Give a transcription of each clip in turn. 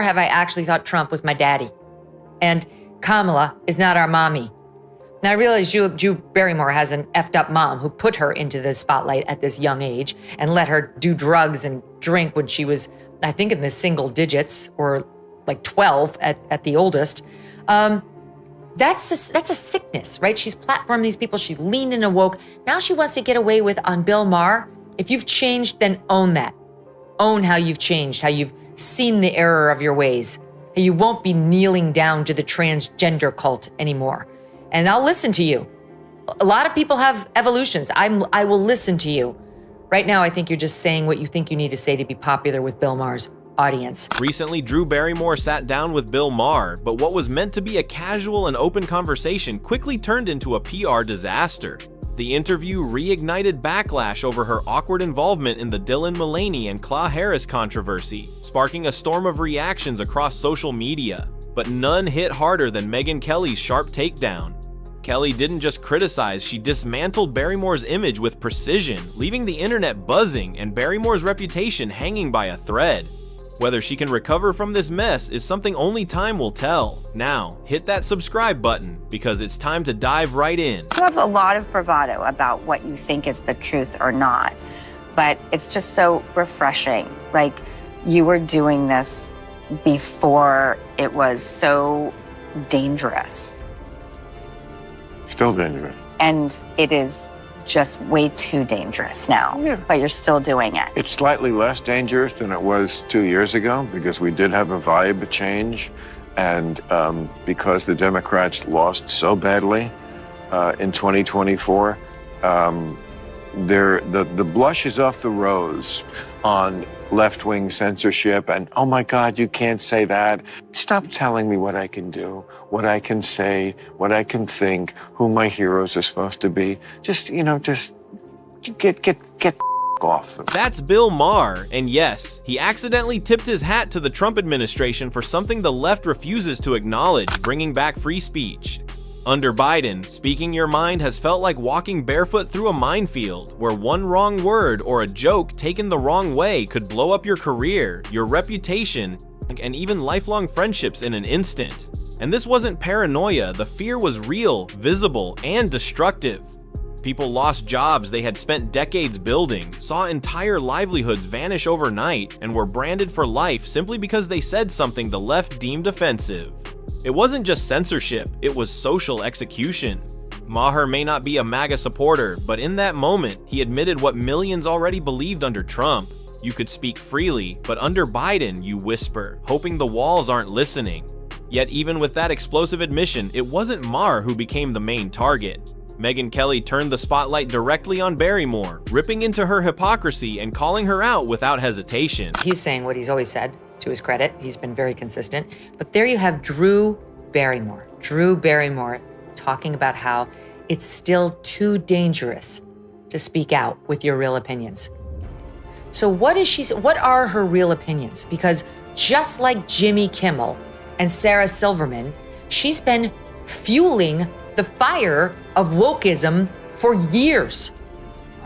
have I actually thought Trump was my daddy. And Kamala is not our mommy. Now I realize Drew Barrymore has an effed up mom who put her into the spotlight at this young age and let her do drugs and drink when she was, I think, in the single digits, or like 12 at the oldest. That's a sickness, right? She's platformed these people. She leaned in and woke. Now she wants to get away with on Bill Maher. If you've changed, then own that. Own how you've changed, how you've seen the error of your ways. You won't be kneeling down to the transgender cult anymore. And I'll listen to you. A lot of people have evolutions. I will listen to you. Right now, I think you're just saying what you think you need to say to be popular with Bill Maher's audience. Recently, Drew Barrymore sat down with Bill Maher, but what was meant to be a casual and open conversation quickly turned into a PR disaster. The interview reignited backlash over her awkward involvement in the Dylan Mulvaney and KamalaHarris controversy, sparking a storm of reactions across social media. But none hit harder than Megyn Kelly's sharp takedown. Kelly didn't just criticize, she dismantled Barrymore's image with precision, leaving the internet buzzing and Barrymore's reputation hanging by a thread. Whether she can recover from this mess is something only time will tell. Now, hit that subscribe button, because it's time to dive right in. You have a lot of bravado about what you think is the truth or not, but it's just so refreshing. Like, you were doing this before it was so dangerous. Still dangerous. And it is just way too dangerous now, but you're still doing it. It's slightly less dangerous than it was 2 years ago because we did have a vibe change, and because the Democrats lost so badly in 2024, the blush is off the rose on left-wing censorship and, oh my God, you can't say that. Stop telling me what I can do, what I can say, what I can think, who my heroes are supposed to be. Just get off. That's Bill Maher, and yes, he accidentally tipped his hat to the Trump administration for something the left refuses to acknowledge, bringing back free speech. Under Biden, speaking your mind has felt like walking barefoot through a minefield, where one wrong word or a joke taken the wrong way could blow up your career, your reputation, and even lifelong friendships in an instant. And this wasn't paranoia, the fear was real, visible, and destructive. People lost jobs they had spent decades building, saw entire livelihoods vanish overnight, and were branded for life simply because they said something the left deemed offensive. It wasn't just censorship, it was social execution. Maher may not be a MAGA supporter, but in that moment, he admitted what millions already believed under Trump. You could speak freely, but under Biden, you whisper, hoping the walls aren't listening. Yet even with that explosive admission, it wasn't Maher who became the main target. Megyn Kelly turned the spotlight directly on Barrymore, ripping into her hypocrisy and calling her out without hesitation. He's saying what he's always said. To his credit, he's been very consistent. But there you have Drew Barrymore talking about how it's still too dangerous to speak out with your real opinions. So what are her real opinions? Because just like Jimmy Kimmel and Sarah Silverman, she's been fueling the fire of wokeism for years.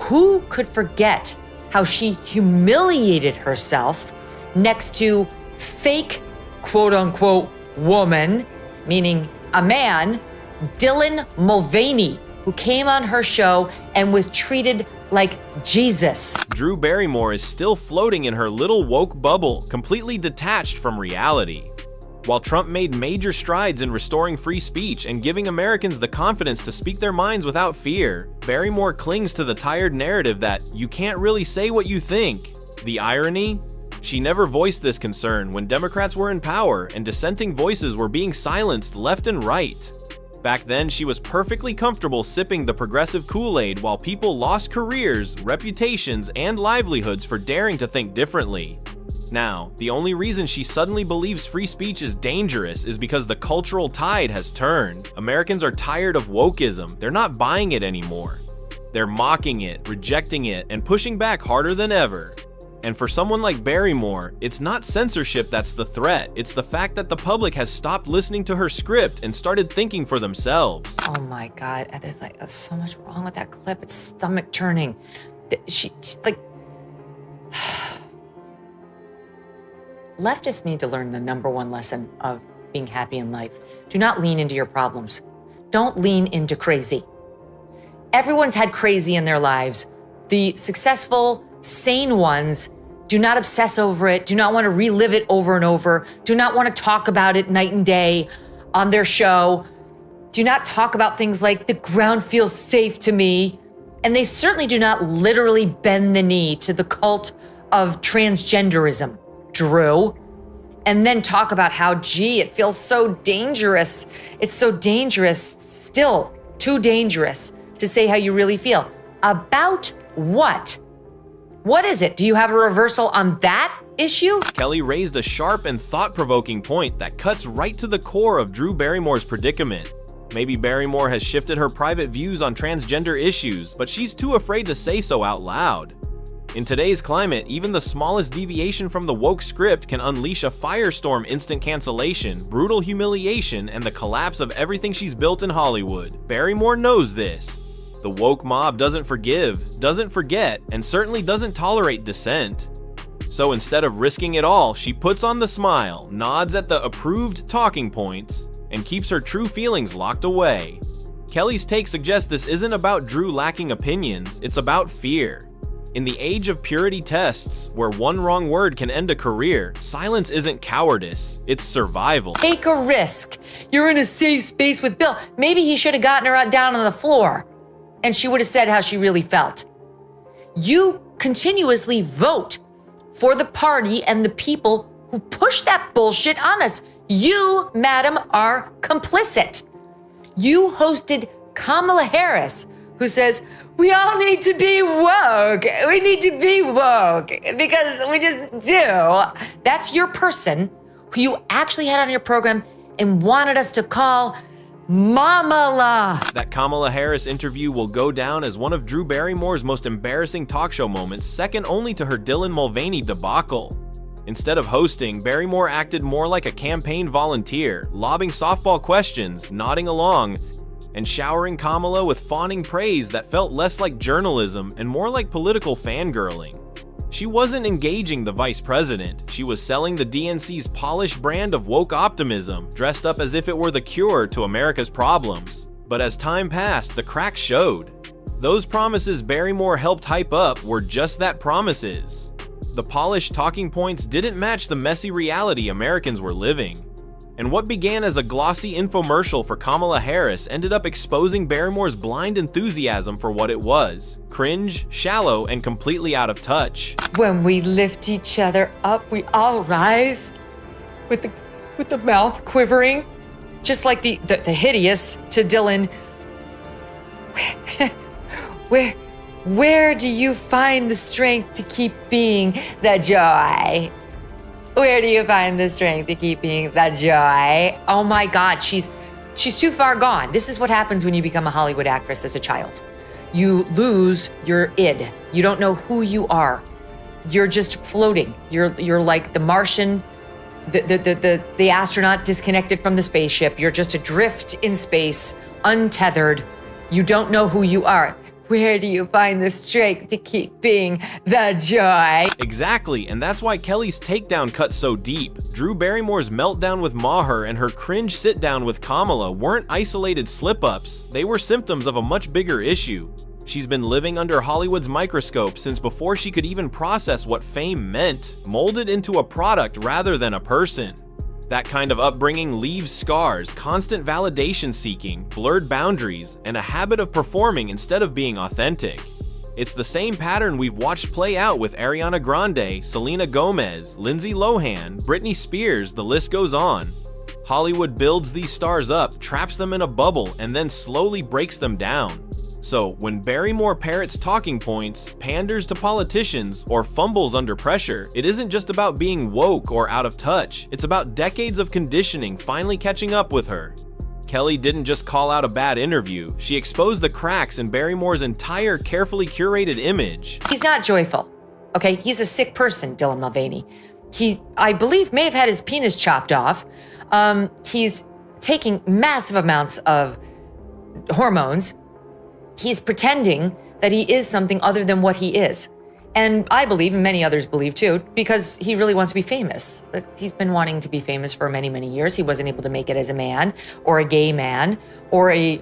Who could forget how she humiliated herself next to fake, quote unquote, woman, meaning a man, Dylan Mulvaney, who came on her show and was treated like Jesus. Drew Barrymore is still floating in her little woke bubble, completely detached from reality. While Trump made major strides in restoring free speech and giving Americans the confidence to speak their minds without fear, Barrymore clings to the tired narrative that you can't really say what you think. The irony? She never voiced this concern when Democrats were in power and dissenting voices were being silenced left and right. Back then, she was perfectly comfortable sipping the progressive Kool-Aid while people lost careers, reputations, and livelihoods for daring to think differently. Now, the only reason she suddenly believes free speech is dangerous is because the cultural tide has turned. Americans are tired of wokeism. They're not buying it anymore. They're mocking it, rejecting it, and pushing back harder than ever. And for someone like Barrymore, it's not censorship that's the threat, it's the fact that the public has stopped listening to her script and started thinking for themselves. Oh my God, there's so much wrong with that clip. It's stomach turning. She like, leftists need to learn the number one lesson of being happy in life. Do not lean into your problems. Don't lean into crazy. Everyone's had crazy in their lives. The successful, sane ones do not obsess over it, do not want to relive it over and over, do not want to talk about it night and day on their show, do not talk about things like the ground feels safe to me. And they certainly do not literally bend the knee to the cult of transgenderism, Drew, and then talk about how, gee, it feels so dangerous. It's so dangerous, still too dangerous to say how you really feel. About what? What is it? Do you have a reversal on that issue? Kelly raised a sharp and thought-provoking point that cuts right to the core of Drew Barrymore's predicament. Maybe Barrymore has shifted her private views on transgender issues, but she's too afraid to say so out loud. In today's climate, even the smallest deviation from the woke script can unleash a firestorm, instant cancellation, brutal humiliation, and the collapse of everything she's built in Hollywood. Barrymore knows this. The woke mob doesn't forgive, doesn't forget, and certainly doesn't tolerate dissent. So instead of risking it all, she puts on the smile, nods at the approved talking points, and keeps her true feelings locked away. Kelly's take suggests this isn't about Drew lacking opinions, it's about fear. In the age of purity tests, where one wrong word can end a career, silence isn't cowardice, it's survival. Take a risk. You're in a safe space with Bill. Maybe he should have gotten her down on the floor, and she would have said how she really felt. You continuously vote for the party and the people who push that bullshit on us. You, madam, are complicit. You hosted KamalaHarris, who says, we all need to be woke. We need to be woke because we just do. That's your person who you actually had on your program and wanted us to call Mamala. That KamalaHarris interview will go down as one of Drew Barrymore's most embarrassing talk show moments, second only to her Dylan Mulvaney debacle. Instead of hosting, Barrymore acted more like a campaign volunteer, lobbing softball questions, nodding along, and showering Kamala with fawning praise that felt less like journalism and more like political fangirling. She wasn't engaging the vice president, she was selling the DNC's polished brand of woke optimism, dressed up as if it were the cure to America's problems. But as time passed, the cracks showed. Those promises Barrymore helped hype up were just that, promises. The polished talking points didn't match the messy reality Americans were living. And what began as a glossy infomercial for KamalaHarris ended up exposing Barrymore's blind enthusiasm for what it was: cringe, shallow, and completely out of touch. When we lift each other up, we all rise with the mouth quivering, just like the hideous to Dylan. Where do you find the strength to keep being the joy? Where do you find the strength to keep being the joy? Oh my God, she's too far gone. This is what happens when you become a Hollywood actress as a child. You lose your id. You don't know who you are. You're just floating. You're like the Martian, the astronaut disconnected from the spaceship. You're just adrift in space, untethered. You don't know who you are. Where do you find the strength to keep being the joy? Exactly, and that's why Kelly's takedown cut so deep. Drew Barrymore's meltdown with Maher and her cringe sit-down with Kamala weren't isolated slip-ups, they were symptoms of a much bigger issue. She's been living under Hollywood's microscope since before she could even process what fame meant, molded into a product rather than a person. That kind of upbringing leaves scars, constant validation seeking, blurred boundaries, and a habit of performing instead of being authentic. It's the same pattern we've watched play out with Ariana Grande, Selena Gomez, Lindsay Lohan, Britney Spears, the list goes on. Hollywood builds these stars up, traps them in a bubble, and then slowly breaks them down. So when Barrymore parrots talking points, panders to politicians, or fumbles under pressure, it isn't just about being woke or out of touch, it's about decades of conditioning finally catching up with her. Kelly didn't just call out a bad interview, she exposed the cracks in Barrymore's entire carefully curated image. He's not joyful, okay? He's a sick person, Dylan Mulvaney. He, I believe, may have had his penis chopped off. He's taking massive amounts of hormones. He's pretending that he is something other than what he is. And I believe, and many others believe too, because he really wants to be famous. He's been wanting to be famous for many, many years. He wasn't able to make it as a man or a gay man or a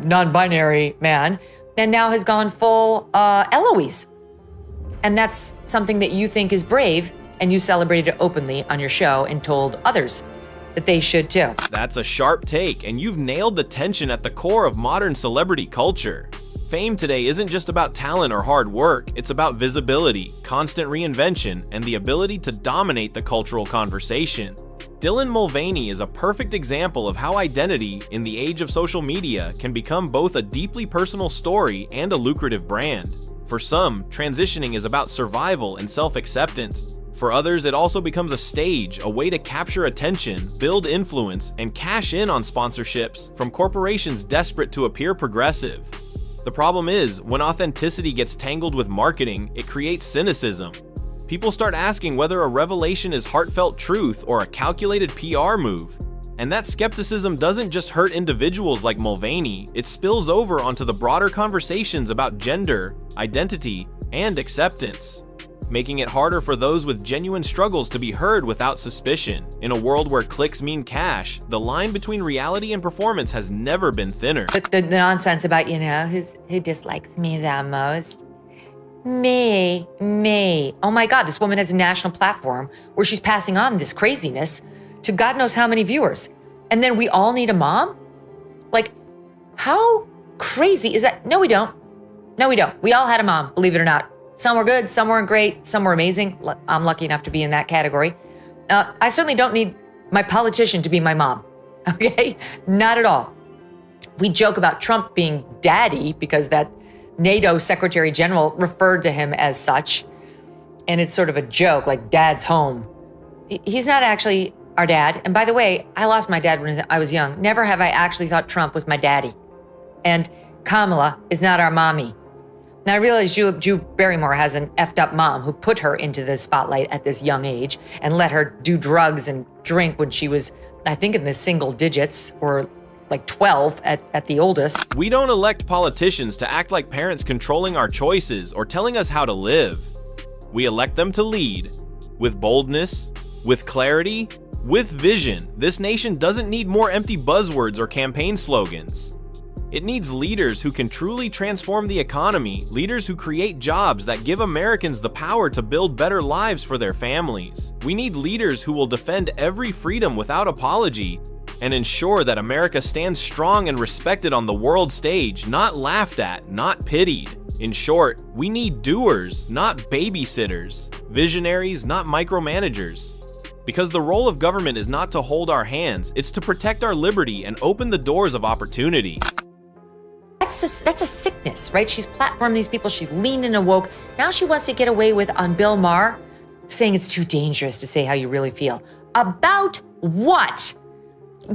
non-binary man, and now has gone full Eloise. And that's something that you think is brave, and you celebrated it openly on your show and told others that they should too. That's a sharp take, and you've nailed the tension at the core of modern celebrity culture. Fame today isn't just about talent or hard work, it's about visibility, constant reinvention, and the ability to dominate the cultural conversation. Dylan Mulvaney is a perfect example of how identity, in the age of social media, can become both a deeply personal story and a lucrative brand. For some, transitioning is about survival and self-acceptance. For others, it also becomes a stage, a way to capture attention, build influence, and cash in on sponsorships from corporations desperate to appear progressive. The problem is, when authenticity gets tangled with marketing, it creates cynicism. People start asking whether a revelation is heartfelt truth or a calculated PR move. And that skepticism doesn't just hurt individuals like Mulvaney, it spills over onto the broader conversations about gender, identity, and acceptance, making it harder for those with genuine struggles to be heard without suspicion. In a world where clicks mean cash, the line between reality and performance has never been thinner. The nonsense about, who dislikes me the most? Me. Oh my God, this woman has a national platform where she's passing on this craziness to God knows how many viewers. And then we all need a mom? Like, how crazy is that? No, we don't. We all had a mom, believe it or not. Some were good, some weren't great, some were amazing. I'm lucky enough to be in that category. I certainly don't need my politician to be my mom, okay? Not at all. We joke about Trump being daddy because that NATO Secretary General referred to him as such. And it's sort of a joke, like dad's home. He's not actually our dad. And by the way, I lost my dad when I was young. Never have I actually thought Trump was my daddy. And Kamala is not our mommy. Now, I realize Drew Barrymore has an effed up mom who put her into the spotlight at this young age and let her do drugs and drink when she was, I think, in the single digits or like 12 at the oldest. We don't elect politicians to act like parents controlling our choices or telling us how to live. We elect them to lead with boldness, with clarity, with vision. This nation doesn't need more empty buzzwords or campaign slogans. It needs leaders who can truly transform the economy, leaders who create jobs that give Americans the power to build better lives for their families. We need leaders who will defend every freedom without apology and ensure that America stands strong and respected on the world stage, not laughed at, not pitied. In short, we need doers, not babysitters, visionaries, not micromanagers. Because the role of government is not to hold our hands, it's to protect our liberty and open the doors of opportunity. That's a sickness, right? She's platformed these people. She leaned in and woke. Now she wants to get away with on Bill Maher saying it's too dangerous to say how you really feel. About what?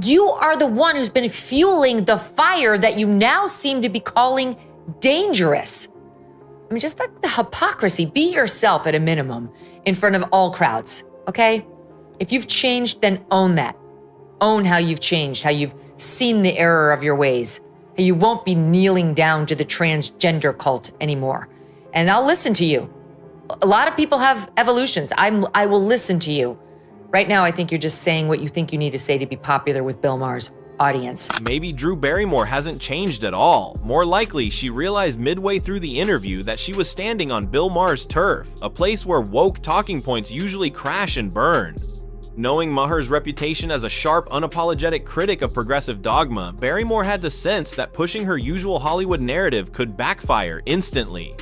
You are the one who's been fueling the fire that you now seem to be calling dangerous. I mean, just like the hypocrisy. Be yourself at a minimum in front of all crowds, okay? If you've changed, then own that. Own how you've changed, how you've seen the error of your ways. You won't be kneeling down to the transgender cult anymore. And I'll listen to you. A lot of people have evolutions. I will listen to you. Right now, I think you're just saying what you think you need to say to be popular with Bill Maher's audience. Maybe Drew Barrymore hasn't changed at all. More likely, she realized midway through the interview that she was standing on Bill Maher's turf, a place where woke talking points usually crash and burn. Knowing Maher's reputation as a sharp, unapologetic critic of progressive dogma, Barrymore had the sense that pushing her usual Hollywood narrative could backfire instantly.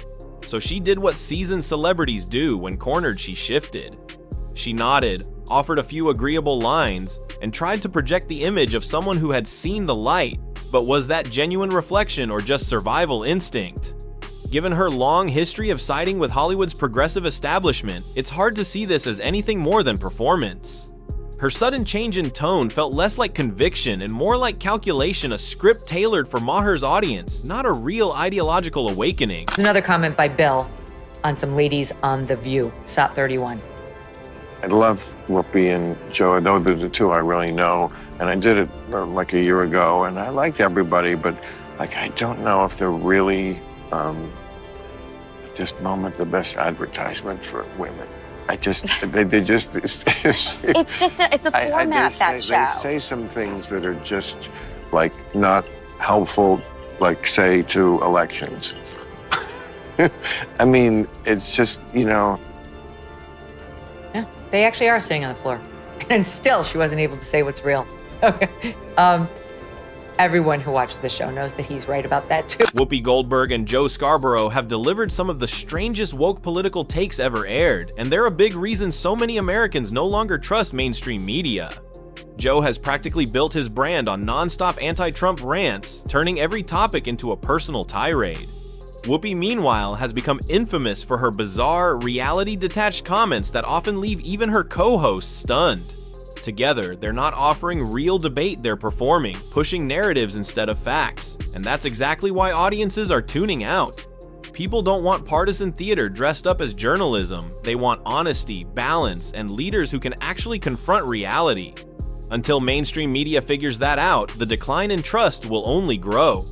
So she did what seasoned celebrities do when cornered. She shifted. She nodded, offered a few agreeable lines, and tried to project the image of someone who had seen the light. But was that genuine reflection or just survival instinct? Given her long history of siding with Hollywood's progressive establishment, it's hard to see this as anything more than performance. Her sudden change in tone felt less like conviction and more like calculation, a script tailored for Maher's audience, not a real ideological awakening. There's another comment by Bill on some ladies on The View, SOT 31. I love Whoopi and Joe, those are the two I really know. And I did it like a year ago, and I liked everybody, but like I don't know if they're really this moment the best advertisement for women. They just, it's It's a format, that show. They say some things that are just like not helpful, like say to elections. I mean, it's just, Yeah, they actually are sitting on the floor. And still, she wasn't able to say what's real. Everyone who watches the show knows that he's right about that too. Whoopi Goldberg and Joe Scarborough have delivered some of the strangest woke political takes ever aired, and they're a big reason so many Americans no longer trust mainstream media. Joe has practically built his brand on non-stop anti-Trump rants, turning every topic into a personal tirade. Whoopi, meanwhile, has become infamous for her bizarre, reality-detached comments that often leave even her co-hosts stunned. Together, they're not offering real debate, they're performing, pushing narratives instead of facts. And that's exactly why audiences are tuning out. People don't want partisan theater dressed up as journalism. They want honesty, balance, and leaders who can actually confront reality. Until mainstream media figures that out, the decline in trust will only grow.